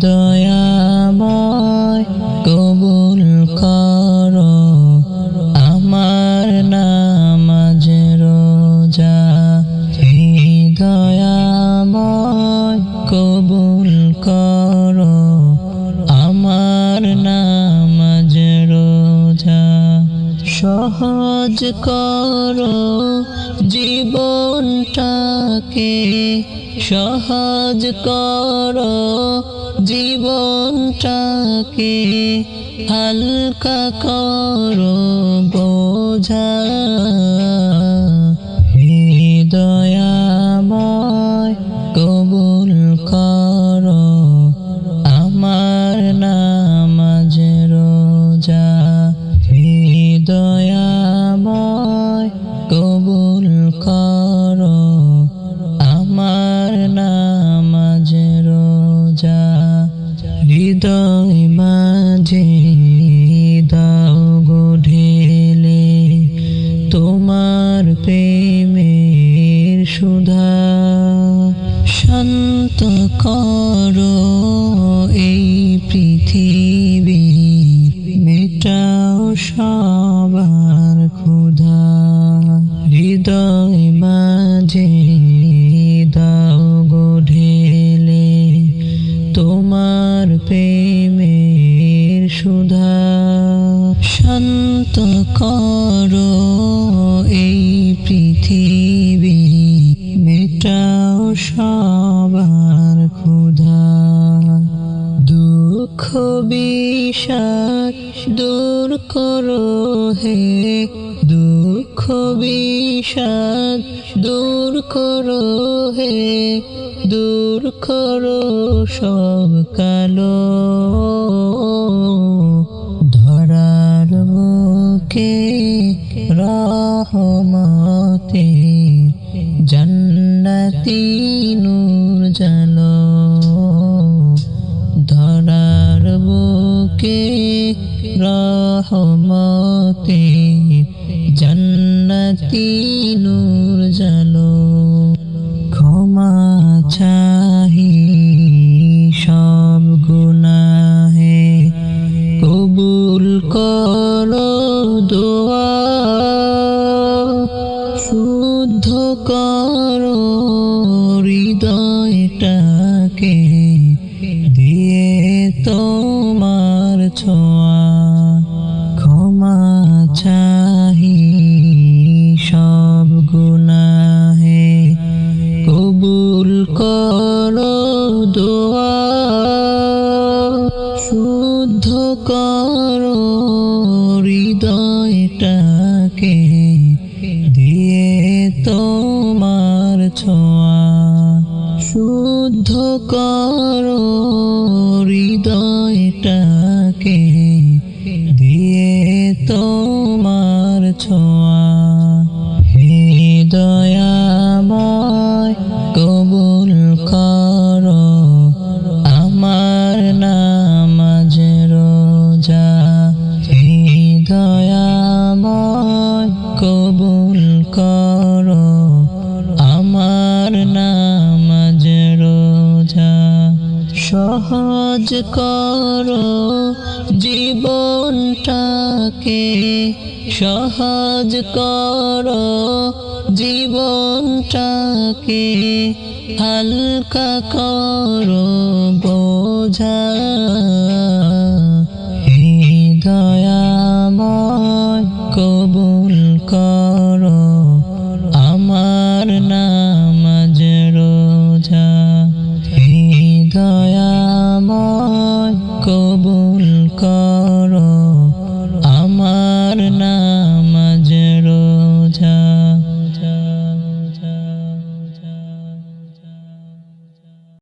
দয়াময় কবুল করো আমার নামাজ রোজা। হে দয়াময় কবুল করো আমার নামাজ রোজা। সহজ করো জীবনটাকে, সহজ করো জীবনটাকে, হালকা করো বোঝা। হে দয়াময় কবুল করো আমার নামাজ রোজা। হে দয়াময় কবুল করো আমার নামাজ রোজা। হৃদয় মাঝে দাও গো ঢেলে তোমার প্রেমের সুধা। শান্ত করো এই পৃথিবী, মেটাও সবার ক্ষুধা। হৃদয় মাঝে দাও গো ঢেলে তোমার প্রেমের সুধা। শান্ত করো এই পৃথিবী, মেটাও সবার ক্ষুধা। দুঃখ বিষাদ দূর করো হে, দুঃখ বিষাদ দূর করো হে, দূর করো সব কালো। ধরার বুকে রহমতে জান্নাতি নূর জালো। ধরার বুকে রহমতে জান্নাতি নূর জালো। ক্ষমা চাহি সব গুনাহে, কবুল করো দোয়া। শুদ্ধ করো হৃদয়টাকে, দিয়ে তোমার ছোঁয়া। ক্ষমা চাহি সব গুনাহে, কবুল করো দোয়া। শুদ্ধ করো হৃদয়টাকে, দিয়ে তোমার ছোঁয়া। শুদ্ধ করো হৃদয়টাকে, দিয়ে তোমার ছোঁয়া। হে দয়াময় কবুল করো আমার নামাজ রোজা। হে দয়াময় কবুল করো আমার নামাজ রোজা। সহজ করো জীবনটাকে, সহজ করো জীবনটাকে, হালকা করো বোঝা। হে দয়াময় কবুল করো আমার নামাজ রোজা। হে দয়াময় কবুল করো